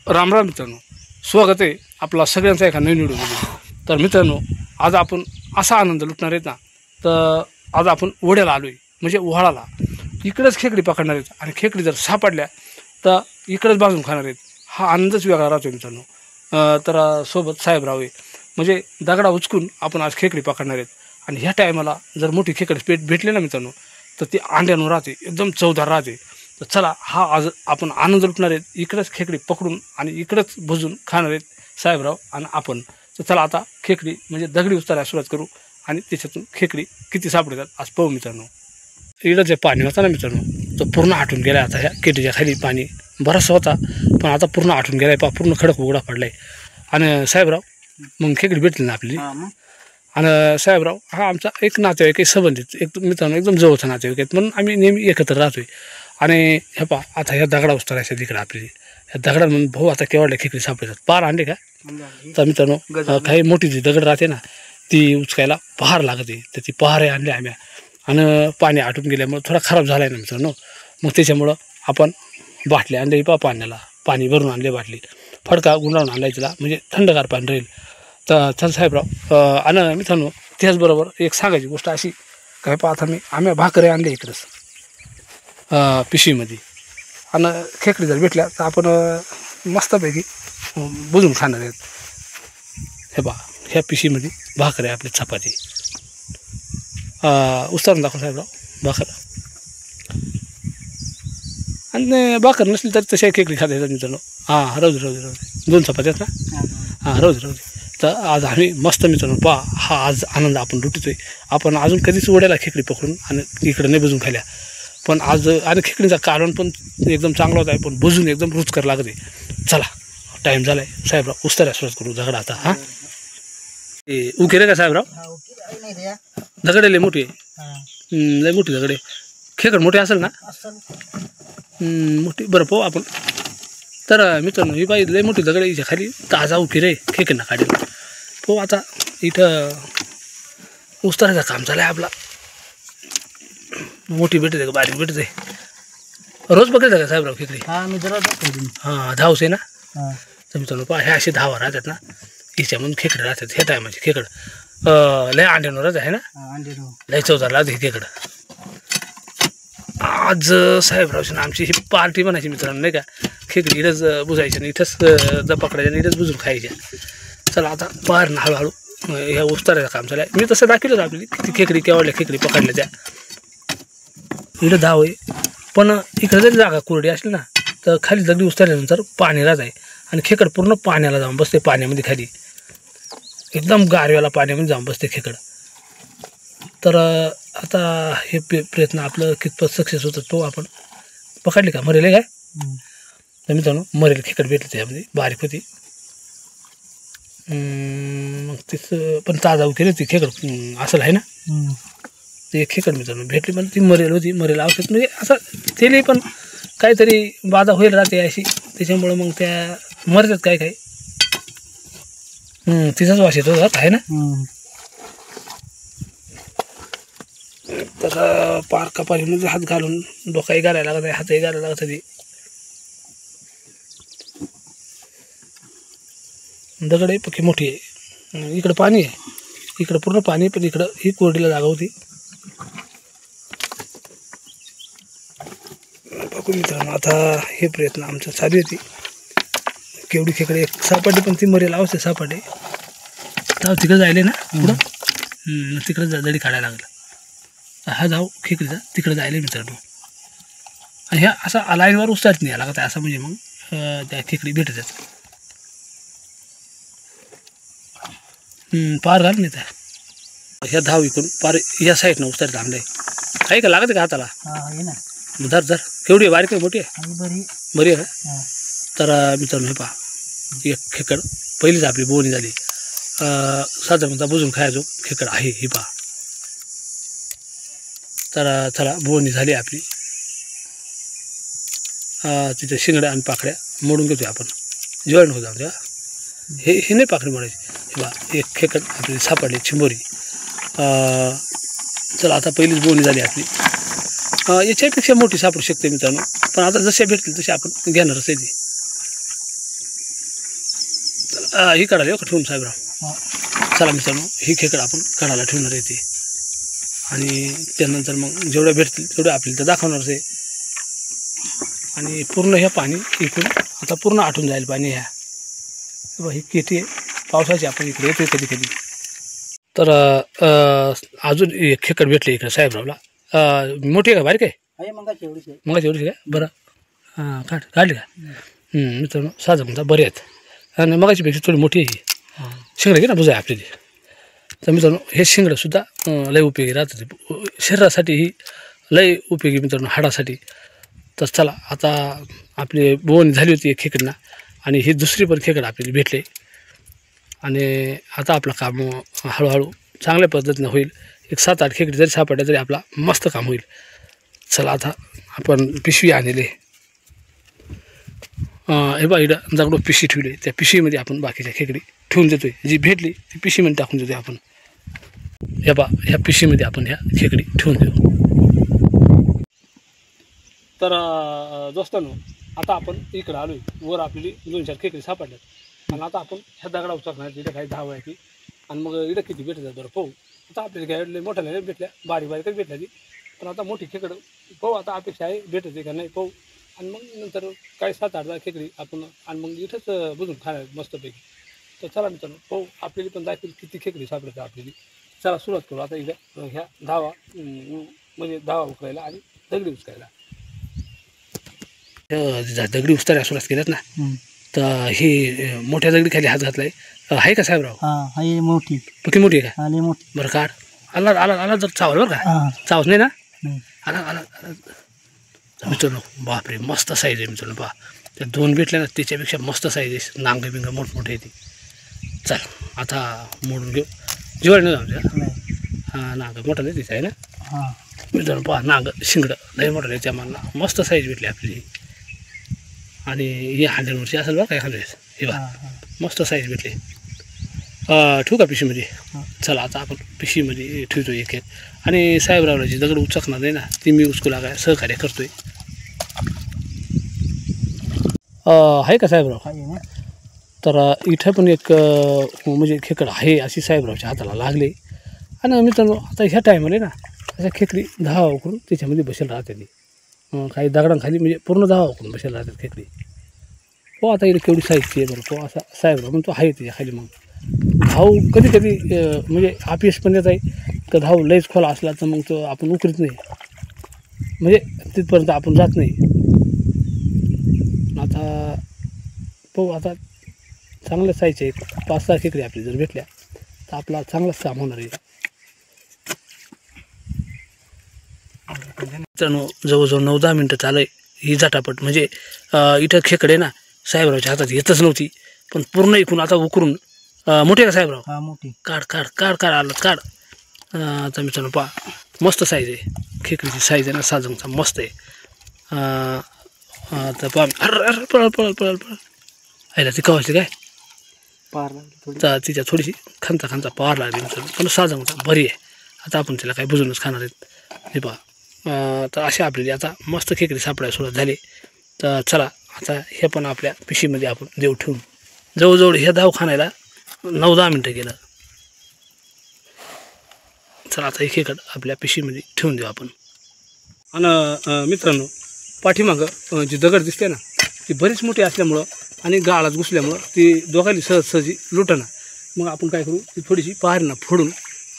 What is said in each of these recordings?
राम राम मित्रांनो, स्वागत आहे आपला सगळ्यांचा एका नवीन व्हिडिओमध्ये. तर मित्रांनो, आज आपण असा आनंद लुटणार आहेत ना. तर आज आपण ओढ्याला आलो आहे, म्हणजे ओहाळाला. इकडेच खेकडी पकडणार आहेत आणि खेकडी जर सापडल्या तर इकडेच भाजून खाणार आहेत. हा आनंदच वेगळा राहतो मित्रांनो. तर सोबत साहेबराव आहे, म्हणजे दगडा उचकून आपण आज खेकडी पकडणार आहेत. आणि ह्या टायमाला जर मोठी खेकडी भेटली ना मित्रांनो, तर ती अंड्यानं राहते, एकदम चवदार राहते. तर चला, हा आज आपण आनंद लुटणार आहेत. इकडेच खेकडी पकडून आणि इकडेच भुजून खाणार आहेत साहेबराव आणि आपण. तर चला आता खेकडी म्हणजे दगडी उचलायला सुरुवात करू आणि त्याच्यातून खेकडी किती सापडतात आज पाहू मित्रांनो. इकडं जे पाणी होतं ना मित्रांनो, तो पूर्ण आटून गेला. आता ह्या खेकडीच्या खाली पाणी बराचसा होता, पण आता पूर्ण आटून गेला आहे. पूर्ण खडक उघडा पडला आहे. आणि साहेबराव, मग खेकडी भेटली ना आपली. आणि साहेबराव हा आमचा एक नातेवाईक आहे, संबंधित एक मित्रांनो, एकदम जवळचा नातेवाईक आहेत, म्हणून आम्ही नेहमी एकत्र राहतोय. आणि ह्या पहा, आता ह्या दगडा उचलायच्या तिकडे आपली ह्या दगडा म्हणून भाऊ आता केवढ्या खेकडी सापडतात. पार आणले का? तर मित्रांनो, काही मोठी जी दगड राहते ना, ती उचकायला पहार लागते. तर ती पहार आणले आम्ही. आणि पाणी आटून गेल्यामुळं थोडा खराब झाला आहे ना मित्रांनो, मग त्याच्यामुळं आपण बाटल्या आणले. पहा पाण्याला पाणी भरून आणले, बाटली फडका गुंडाळून आणलाय तिला, म्हणजे थंडगार पाणी राहील. तर चल साहेबराव, आणि मित्रांनो त्याचबरोबर एक सांगायची गोष्ट अशी काय, पाहता आम्ही भाकरी आणले इकडंच पिशवीमध्ये. आणि खेकडी जर भेटल्या तर आपण मस्तपैकी बुजून खाणार आहेत. हे बा, ह्या पिशवीमध्ये भाकरी आपली चपाती. उचलून दाखव साहेबराव भाकर. आणि भाकर नसली तर तशा खेकडी खाता येतात मित्रांनो. हां, राहू दे 2 चपात्यात ना. हां, राहू दे. तर आज आम्ही मस्त मित्रांनो पहा, हा आज आनंद आपण लुटतोय. आपण अजून कधीच ओढ्याला खेकडी पकडून आणि इकडं नाही बुजून खाल्या, पण आज आणि खेकडीचा कालवण पण एकदम चांगला होता आहे, पण बुजून एकदम रुचकर लागते. चला, टाईम झाला आहे साहेबराव, उचलायला सुरुवात करू दगड आता. हां, ते उके रे का साहेबराव? दगड लय मोठी आहे, लय मोठी दगड आहे. खेकड मोठी असेल ना? मोठी. बरं पाहू आपण. तर मित्रांनो, ही बाई लय मोठी दगड हिच्या खाली ताजा उकी रे खेकडा काढेल. पाहू आता. इथं उस्ताराचं काम चालू आहे आपला. मोठी भेटते का बारीक भेटते? रोज पकडते का साहेबराव खेकडी? हां, धावस आहे ना. तर मित्रांनो पहा, ह्या असे धावा राहतात ना, हिच्यामधून खेकडे राहतात. ह्या टायमाचे खेकड लय अंड्यानं राहत आहे ना, लय चवदार लागते हे खेकडं. आज साहेबरावची ना आमची ही पार्टी म्हणायची मित्रांनो, नाही का. खेकडी इथंच बुजायची आणि इथंच पकडायच्या आणि इथंच बुजून खायच्या. चला आता पार ना हळूहळू ह्या उस्ताराचं काम चालू आहे. मी तसं दाखवलंच आपली किती खेकडी केवढल्या खेकडी पकडल्या त्या. इकडं धाव आहे, पण इकडं जरी जागा कोरडी असली ना, तर खाली दगडी उचलल्यानंतर पाणी राहत आहे आणि खेकड पूर्ण पाण्याला जाऊन बसते. पाण्यामध्ये खाली एकदम गारव्याला पाण्यामध्ये जाऊन बसते खेकड. तर आता हे प्रयत्न आपलं कितपत सक्सेस होतं तो आपण पकडले का. मरेल काय? तर मित्रांनो, मरेल खेकड भेटले त्यामध्ये, बारीक होती. मग तिचं पण ताजा उकेल ती खेकड असं आहे ना. ते खेकड मित्रांनो भेटली, पण ती मरेल होती. मरेल औषध म्हणजे असं त्याने पण काहीतरी बाधा होईल राहते अशी, त्याच्यामुळं मग त्या मरतात काय काय. तिचाच वास येतो आहे ना. तर पार कपालीमध्ये हात घालून डोकाही घालायला लागत आहे, हातही घालायला लागत आहे. दगड आहे पक्की मोठी आहे. इकडं पाणी आहे, इकडं पूर्ण पाणी, पण इकडं ही कोरडीला जागा होती. बघू मित्रांनो, आता हे प्रयत्न आमचं चालू होती. केवढी खेकडे एक सापडली, पण ती मरेल अवस्थेत सापडली. तर तिकडं जायले ना पुढं, तिकडं दडी काढायला लागला. हा जाऊ खेकडीचा तिकडं जायला मित्रांनो. आणि ह्या असा लाईनवर उचलत नाही लागत आहे असं, म्हणजे मग त्या खेकडी भेटतात. पार घाल नाही त्या ह्या धाव इकडून पार या साईडनं उचलत आणलं आहे का. लागत का हाताला? धर केवढी आहे? बारीक आहे मोठी आहे? बरी आहे. तर मित्रांनो हे पहा, एक खेकड पहिलीच आपली बोवणी झाली. साधारणतः बुजून खायचो खेकड आहे ही पहा. तर चला, बोवणी झाली आपली. तिथे शिंगड्या आणि पाकड्या मोडून घेतो आपण, जॉईंट होत आमच्या. हे नाही पाकडी मोडायची. हे बा, एक खेकड आपली सापडली चिंबोरी. चला आता पहिलीच बोवणी झाली आपली. याच्यापेक्षा मोठी सापडू शकते मित्रांनो, पण आता जसे भेटतील तसे आपण घेणारच आहे. ही काढायला येऊ का ठेवून साहेबराव? चला मित्रांनो, ही खेकड आपण काढायला ठेवणार आहे ते, आणि त्यानंतर मग जेवढ्या भेटतील तेवढ्या आपल्याला तर दाखवणारच आहे. आणि पूर्ण हे पाणी इकडून आता पूर्ण आटून जाईल पाणी. ह्या ही केटी आहे पावसाची, आपण इकडे येतोय कधी कधी. तर अजून एक खेकड भेटले इकडे साहेबरावला. मोठी आहे का बारीक आहे? मगाची एवढीच काय? बरं हां, काढली का? मित्रांनो साधारणतः बरे आहेत, आणि मगाची पेक्षा थोडी मोठी आहे. शिंगडं घे ना बुजा आहे आपली. तर मित्रांनो हे शिंगडंसुद्धा लय उपयोगी राहतात, शरीरासाठी ही लय उपयोगी मित्रांनो, हाडासाठी. तर चला, आता आपली बोवणी झाली होती एक खेकडना, आणि ही दुसरी पण खेकड आपल्याला भेटले. आणि आता आपलं काम हळूहळू चांगल्या पद्धतीनं होईल. एक 7-8 खेकडी जरी सापडल्या तरी आपला मस्त काम होईल. चला, आता आपण पिशवी आणले. हे बा इकडं दगडो पिशवी ठेवली, त्या पिशवीमध्ये आपण बाकीच्या खेकडी ठेवून देतोय. जी भेटली ती पिशवीमध्ये टाकून देतोय आपण. हे बा ह्या पिशवीमध्ये आपण ह्या खेकडी ठेवून देऊ. तर दोस्तांनो, आता आपण इकडं आलोय. वर आपली 2-4 खेकडी सापडल्यात, आणि आता आपण ह्या दगडा उचलणार. इथं काही धाव आहे की, आणि मग इकडं किती भेटतात बरं पाहू. आता आपल्याला काय मोठ्या नाही भेटल्या, बारीकच भेटल्या ती. पण आता मोठी खेकडं पाहू, आता अपेक्षा आहे भेटते का नाही पाहू. आणि मग नंतर काही 7-8 खेकडी आपण, आणि मग इथंच बुजून खाणार मस्तपैकी. तर चला मित्रांनो, पाहू आपल्याला पण दाखवेल किती खेकडी सापडतात आपल्याला. चला सुरुवात करू आता. इथं ह्या धावा म्हणजे धावा उकरायला आणि दगडी उचकायला. दगडी उचकायला सुरुवात केल्यात ना, तर ही मोठ्या दगडी खाली हात घातलाय. आहे का साहेबराव? हां, मोठी. किती मोठी आहे का? मोठी. बरं काढ. आला आला आला जर चावल बरं का? चावत नाही ना? आला आला मित्रांनो, बापरे मस्त साईज आहे मित्रांनो. पहा, त्या 2 भेटल्या ना, त्याच्यापेक्षा मस्त साईज आहे. नांग बिंग मोठमोठे आहे ती. चल आता मोडून घेऊ. जेवण नाही जाऊ. हां, नांग मोठा नाही तिचा आहे ना मित्रांनो. पहा, नांग शिंगडं लय मोठं आहे त्या मला. मस्त साईज भेटली आपली. आणि ही 100 असेल बरं काय खाल्लेस. हे बा मस्त साईज भेटली. ठेवू का पिशवीमध्ये? चला, आता आपण पिशवीमध्ये ठेवतो एक. आणि साहेबरावला जी दगड उचकणार नाही ना, ती मी उचकू लागाय सहकार्य करतोय. आहे का साहेबराव? तर इथं पण एक म्हणजे खेकड आहे अशी साहेबरावच्या हाताला लागले. आणि मित्रांनो, आता ह्या टायमाला ना अशा खेकडी धावा करून त्याच्यामध्ये बसेल राहते ती. काही दगडांखाली म्हणजे पूर्ण धावा करून बसेल राहतात खेकडी. हो, आता इकडे केवढी साईजची आहे बरं. तो असा साहेबराव म्हणतो आहे त्याच्या खाली. मग धाव कधी कधी म्हणजे अपयश पण येत आहे. तर धाव लयच खोला असला तर मग तो आपण उकरीत नाही, म्हणजे तिथपर्यंत आपण जात नाही. आता पाहू, आता चांगल्या साईजचे 5-6 खेकडी आपली जर भेटल्या तर आपला चांगलाच काम होणार आहे. मित्रांनो, जवळजवळ 9-10 मिनटं चालू आहे ही झटापट. म्हणजे इथं खेकडे ना साहेबरावच्या हातात येतच नव्हती, पण पूर्ण इकून आता उकरून. मोठी का साहेबराव? मोठी. काढ काढ काढ काढ आलं काढ. आता मित्रांनो पहा, मस्त साईज आहे खेकडीची. साईज आहे ना साजंगचा मस्त आहे. आता पहा, अरे पळल पळल पळल पळल. आईला ती कवायची काय पार लागली. तर तिच्या थोडीशी खांचा पार लागली मित्रांनो, पण साजंगचा बरी आहे. आता आपण तिला काही बुजूनच खाणार आहेत. हे पहा, तर अशा आपल्याला आता मस्त खेकडी सापडायला सुरुवात झाली. तर चला, आता हे पण आपल्या पिशवीमध्ये आपण देऊ ठेवून. जवळजवळ हे धाव खाण्याला 9-10 मिनटं गेलं. चला, आता एक खेकड आपल्या पिशवीमध्ये ठेवून देऊ आपण. आणि मित्रांनो, पाठीमागं जी दगड दिसते ना, ती बरीच मोठी असल्यामुळं आणि गाळात घुसल्यामुळं ती दोघांनी सहजी लुटणं. मग आपण काय करू, ती थोडीशी पाहरणं फोडून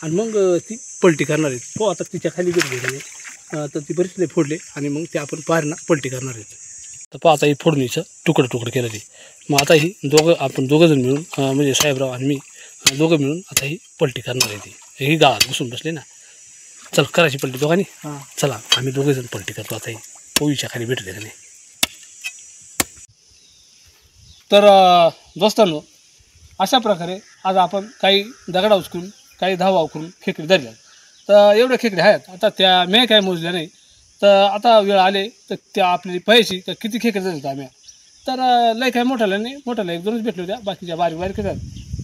आणि मग ती पलटी करणार आहेत. हो, आता तिच्या खाली गेली तर ती बरीच नाही फोडले, आणि मग ते आपण पाहरणं पलटी करणार आहेत. तर पहा, आता ही फोडणीचं तुकडं केलं ते. मग आता ही आपण दोघंजण मिळून, म्हणजे साहेबराव आणि मी दोघं मिळून आता ही पलटी करणार आहे. ती ही गाळात घुसून बसले ना. चल, करायची पलटी दोघांनी. चला, आम्ही दोघेजण पलटी करतो. आता ही पोळीच्या खाली भेटले का नाही. तर दोस्तांनो, अशा प्रकारे आज आपण काही दगडा उचकून काही धावा उकरून खेकडी धरल्या. तर एवढ्या खेकडी आहेत. आता त्या मी काय मोजल्या नाही, तर आता वेळ आले तर त्या आपल्याला पाहायची तर किती खेकडी धरतात आम्ही. तर लय काय मोठ्याला नाही, मोठ्याला 1-2च भेटले होत्या, बाकीच्या बारीक येतात.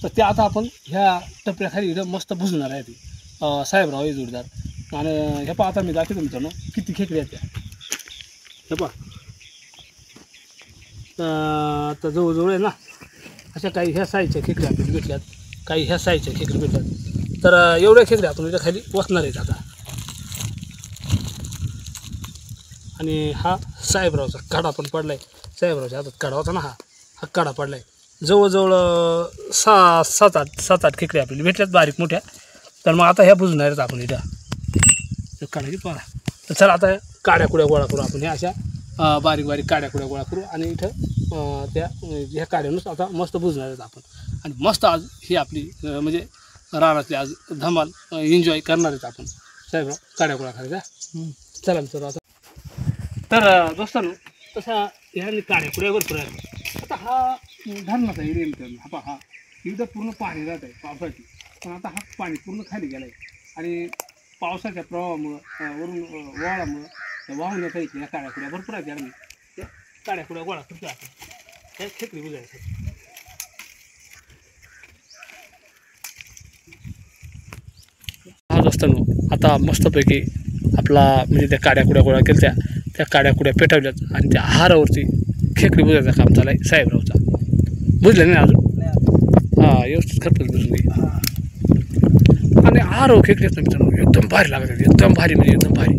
तर त्या आता आपण ह्या टपऱ्याखाली इथं मस्त भुजणार आहे ती. साहेबराव हे जोडदार. आणि हे पहा, आता मी दाखवतो मित्रांनो किती खेकडी आहेत त्या. हे पहा, तर जवळजवळ आहे ना अशा काही ह्या साईजच्या खेकड्या आपल्याला भेटल्यात, काही ह्या साईजच्या खेकड्या भेटल्यात. तर एवढ्या खेकड्या आपण इथं खाली वसणार आहेत आता. आणि हा साहेबरावचा काढा पण पडला आहे. साहेबरावच्या हातात काढा होता ना, हा काढा पडला आहे. जवळजवळ 7-8 खेकड्या आपल्याला भेटल्यात बारीक मोठ्या. तर मग आता ह्या बुजणार आहेत आपण इथं काढा की पहा. तर चला आता काड्या कुड्या गोळा करू आपण. ह्या अशा बारीक बारीक काड्या कुड्या गोळा करू आणि इथं ह्या काड्यानुस आता मस्त बुजणार आहेत आपण. आणि मस्त आज ही आपली म्हणजे रानातली आज धमाल एन्जॉय करणार आहेत आपण. साहेबराव काड्या गोळा करायचा. चला मित्रांनो आता. तर दोस्तांनो तसा ह्या काड्या कुड्या भरपूर आहेत. आता हा धरणाचा एरिया मित्रांनो, हा पहा, हा इथं पूर्ण पाणी राहत आहे पावसाची. पण आता हा पाणी पूर्ण खाली गेलं आहे आणि पावसाच्या प्रवाहामुळं वरून वाळामुळं वाहून येता येते. या काड्या कुड्या भरपूर आहेत. यार मी त्या काड्या कुड्या गोळा करतो आपण त्या खेकडी बुजायसाठी. हा दोस्तांनो आता मस्तपैकी आपला म्हणजे त्या काड्या कुड्या गोळा केल्या, त्या काड्या कुड्या पेटवल्यात आणि त्या आहारावरती खेकडी बुजायचं काम चालू आहे साहेबरावचा. बुजलं नाही अजून? हां, व्यवस्थित खरपूस बुजून घे. आणि आहारावर खेकडी असतं मित्रांनो, एकदम भारी लागत आहे, एकदम भारी म्हणजे एकदम भारी.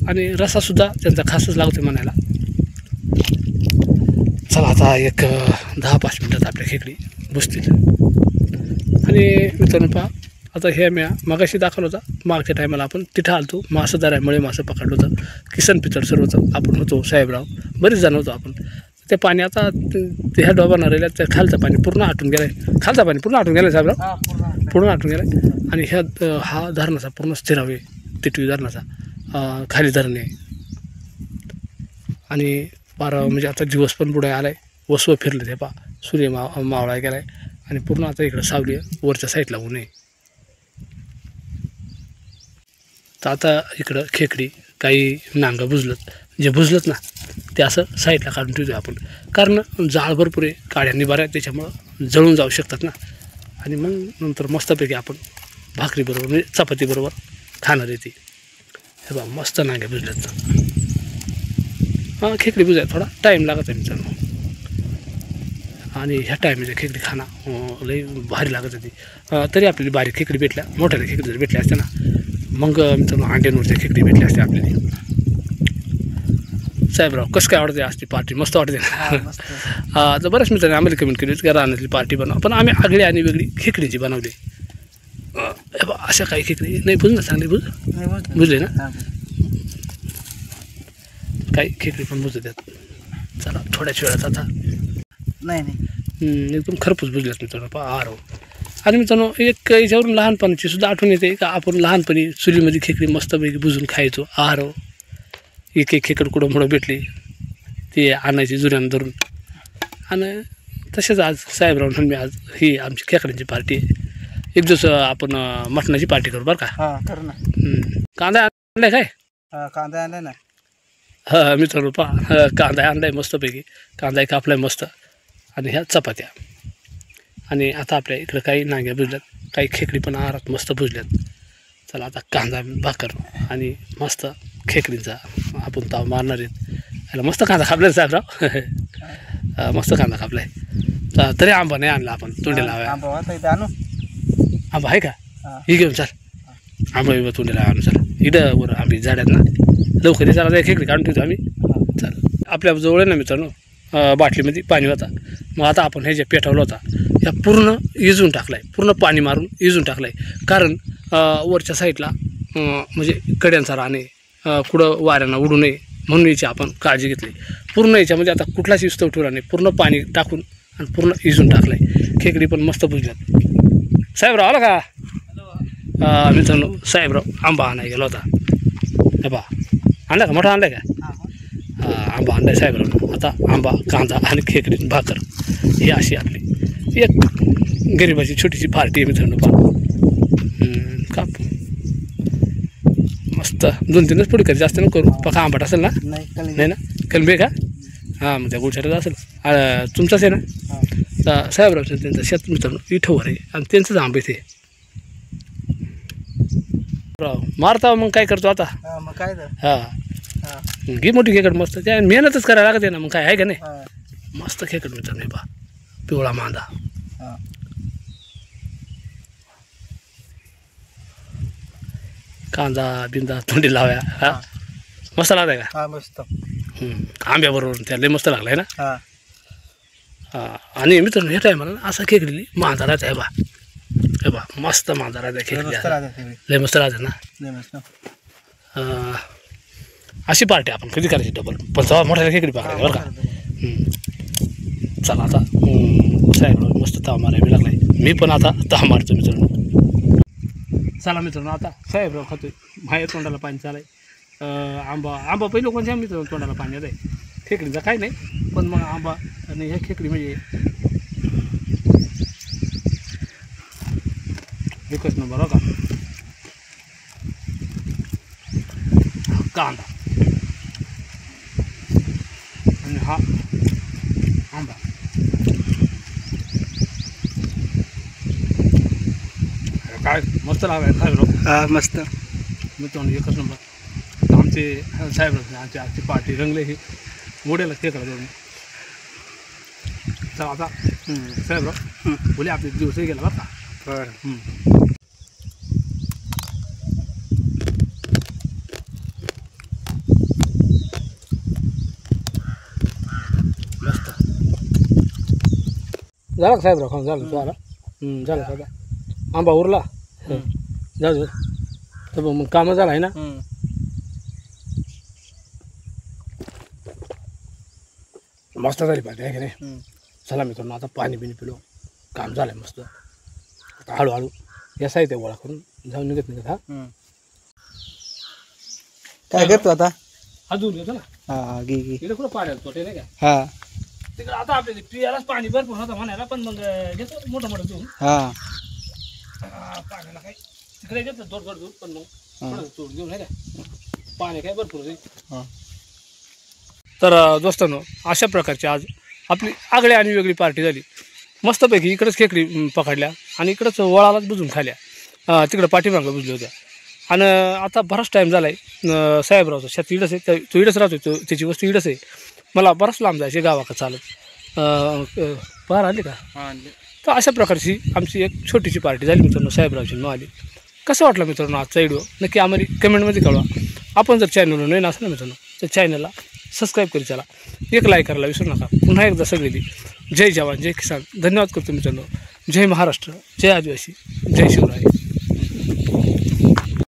आणि रसासुद्धा त्यांचा खासच लागतो म्हणायला. चला आता एक 10-5 मिनटात आपल्या खेकडी बुजतील. आणि मित्रांनो पहा, आता हे मी मगाशी दाखवलं होतं. मागच्या टायमाला आपण तिथं आलतो, मासं धरायमुळे मासं पकडलं होतं. किसन पितळ सर्वच आपण होतो, साहेबराव बरेच जण होतो आपण. ते पाणी आता ह्या डोबांना राहिल्या, त्या खालचं पाणी पूर्ण आटून गेलं आहे. खालचं पाणी पूर्ण आटून गेलं आहे साहेबराव, पूर्ण आटून गेलं आहे. आणि हा धरणाचा पूर्ण स्थिराव आहे, टिटवी धरणाचा खाली धरण आहे. आणि पारा म्हणजे आता दिवस पण पुढे आला आहे, वसवं फिरलं ते पा, सूर्य मावळा गेला आहे. आणि पूर्ण आता इकडं सावली वरच्या साईडला ऊन आहे. तर आता इकडं खेकडी काही नांगं बुजलत, जे बुजलत ना ते असं साईडला काढून ठेवतो आपण. कारण जाळ भरपूर आहे, काड्यांनी बऱ्या, त्याच्यामुळं जळून जाऊ शकतात ना. आणि मग नंतर मस्तपैकी आपण भाकरीबरोबर म्हणजे चपातीबरोबर खाणार आहे ती. हे बा मस्त नांगे बुजल्यात. हां, खेकडी बुजायला थोडा टाईम लागत आहे मित्रांनो. आणि ह्या टायमाच्या खेकडी खाणं लई भारी लागत होती. तरी आपल्याला बारीक खेकडी भेटल्या, मोठ्या खेकडी जर भेटल्या असत्या ना मग मित्रांनो अंड्यांवरच्या खेकडी भेटल्या असत्या आपल्याला. साहेबराव कसं काय आवडते असते पार्टी? मस्त वाटते ना. तर बऱ्याच मित्रांनी आम्हाला कमेंट केली की रानातली पार्टी बनवा, पण आम्ही आगळी आणि वेगळी खेकडीची बनवली. अशा काही खेकडी नाही बुज ना, चांगली बुजले ना. काही खेकडी पण बुजतात. चला थोड्याच वेळात आता नाही एकदम खरपूस बुजल्यात मित्रांनो पहा आहार. आणि मित्रांनो एक याच्यावरून लहानपणाची सुद्धा आठवण येते का आपण लहानपणी चुलीमध्ये खेकडी मस्तपैकी बुजून खायचो आहार. एक खेकड कुठं मुळं भेटली ती आणायची जुन्यानं धरून. आणि तसेच आज साहेबराव म्हणून मी आज ही आमची खेकड्यांची पार्टी आहे. एक दिवस आपण मटणाची पार्टी करू बरं का. कर ना. कांदा आणलाय काय? कांदा आणलाय ना. हां मित्रांनो पहा, कांदा आणलाय मस्तपैकी, कांदा कापलाय मस्त. आणि ह्या चपात्या. आणि आता आपल्या इकडं काही नांग्या बुजल्यात, काही खेकडी पण आहारात मस्त बुजल्यात. चला आता कांदा भाकर आणि मस्त खेकडीचा आपण ताव मारणार आहेत. याला मस्त कांदा खापलाय साहेबराव, मस्त कांदा खापलाय. तरी आंबा नाही आणला आपण तोंडी लावाय. आंबा आहे का? ही घेऊन चाल, आंबा बिंबा तोंडी लावा आणून चला. इकडं बरं आंबी झाड्यात ना लवकर चला खेकडी काढून ठेवतो आम्ही. चल आपल्या जवळ आहे ना मित्रांनो बाटलीमध्ये पाणी होता. मग आता आपण हे जे पेटवलं होता ह्या पूर्ण इजून टाकला आहे, पूर्ण पाणी मारून इजून टाकलं आहे. कारण वरच्या साईडला म्हणजे कड्यांचा राणे कुठं वाऱ्यांना उडू नये म्हणून याची आपण काळजी घेतली. पूर्ण याच्यामध्ये आता कुठलाच विस्तव ठेवला नाही, पूर्ण पाणी टाकून आणि पूर्ण इजून टाकलं आहे. खेकडी पण मस्त बुजल्यात. साहेबराव आला का? मित्रांनो साहेबराव आंबा आणायला गेला होता. हे बा आणला का? मोठा आणलाय का? आंबा आणलाय साहेबराव. आता आंबा कांदा आणि खेकडी भाकर ही अशी आपली एक गरिबाची छोटीशी पार्टी आहे मित्रांनो. काप मस्त 2-3च पुढे कधी जास्त नको करू. पका आंबाट असेल ना? नाही ना, कलबे का? हां मग त्या गुळछाटाचा असेल. तुमचाच आहे ना? तर साहेबरावचं त्यांचं शेत मित्रांनो इथंवर आहे आणि त्यांचंच आंबे ते मारता. मग काय करतो आता? मग काय हां घे मोठी खेकड मस्त, त्या मेहनतच करायला लागते ना. मग काय आहे का नाही? मस्त खेकड मित्रांनो. बा पिवळा मांदा. हा. कांदा बिंदा तोंडी लाव्या. हा मस्त लागलाय का? हा मस्त. आंब्याबरोबर त्या लय मस्त लागलाय ना. हा हा आणि मित्रांनो हे टायमाला ना असा खेकडी मांदा राहते. हे बा मस्त मांदा राहते खेकडी. मस्त राहते सगळे. लय मस्त राहते ना. लय मस्त. अशी पार्टी आपण कधी करायची डबल पण तेव्हा मोठ्या खेकडी पकडायची बरं का. चला आता साहेब मस्त ताव मारायला लागलाय. मी पण आता ताव मारतो मित्रांनो. चला मित्रांनो आता साहेबराव खातोय. माझ्या तोंडाला पाणी चालाय. आंबा पहिलं कोणत्या मित्रांनो तोंडाला पाणी येत आहे. खेकडीचा काही नाही पण मग आंबा आणि ह्या खेकडी म्हणजे एकच नंबर हो का. कांदा आणि हा आंबा. काय मस्त लागलाय साहेबराव. हा मस्त. मित्रांनो एकच नंबर. आमचे साहेबराव आमची पार्टी रंगले ही मोड्याला खेकडा जाऊन. चला आता साहेबराव बोले आपले दिवसही गेला बरं का. बरं. मस्त झालं का साहेबराव खाऊन झालं तू आला. झालं का आता आंबा उरला. जाऊ तर मग कामं झालं आहे ना. मस्त झाली पाहिजे आहे की नाही. चला मित्रांनो आता पाणी बिणी पिलो काम झालं मस्त. आता हळूहळू या साहित्य गोळा करून जाऊन निघत हा. काय करतो आता? अजून घेतो ना. हा घे घे. तिकडे कुठं पाण्यात तोटे नाही का. हा तिकडे आता आपल्या पियालाच पाणी भरपूर होतं म्हणायला पण मग घेतो मोठं मोठं दूध. हा पाण्याला काय तिकडे घेतो थोडं दूध पण मग थोडं चोड घेऊन नाही का पाणी काय भरपूर हा. तर दोस्तांनो अशा प्रकारची आज आपली आगळी आणि वेगळी पार्टी झाली. मस्तपैकी इकडेच खेकडी पकडल्या आणि इकडंच वळालाच बुजून खाल्या. तिकडं पाठीमागं बुजल्या होत्या. आणि आता बराच टाईम झाला आहे. साहेबरावचा शेत इडच आहे. तो इडच राहतो. त्याची वस्ती इडच आहे. मला बराच लांब जायचे गावाकडे चालत. पार आली का. तर अशा प्रकारची आमची एक छोटीशी पार्टी झाली मित्रांनो. साहेबरावची आली. कसं वाटलं मित्रांनो आजचा व्हिडिओ नक्की आम्हाला कमेंटमध्ये कळवा. आपण जर चॅनलवर नवीन असेल ना मित्रांनो तर चॅनलला सबस्क्राईब करी चला. एक लाईक करायला विसरू नका. पुन्हा एकदा सगळी जय जवान जय किसान. धन्यवाद करतो मित्रांनो. जय महाराष्ट्र जय आदिवासी जय शिवराय.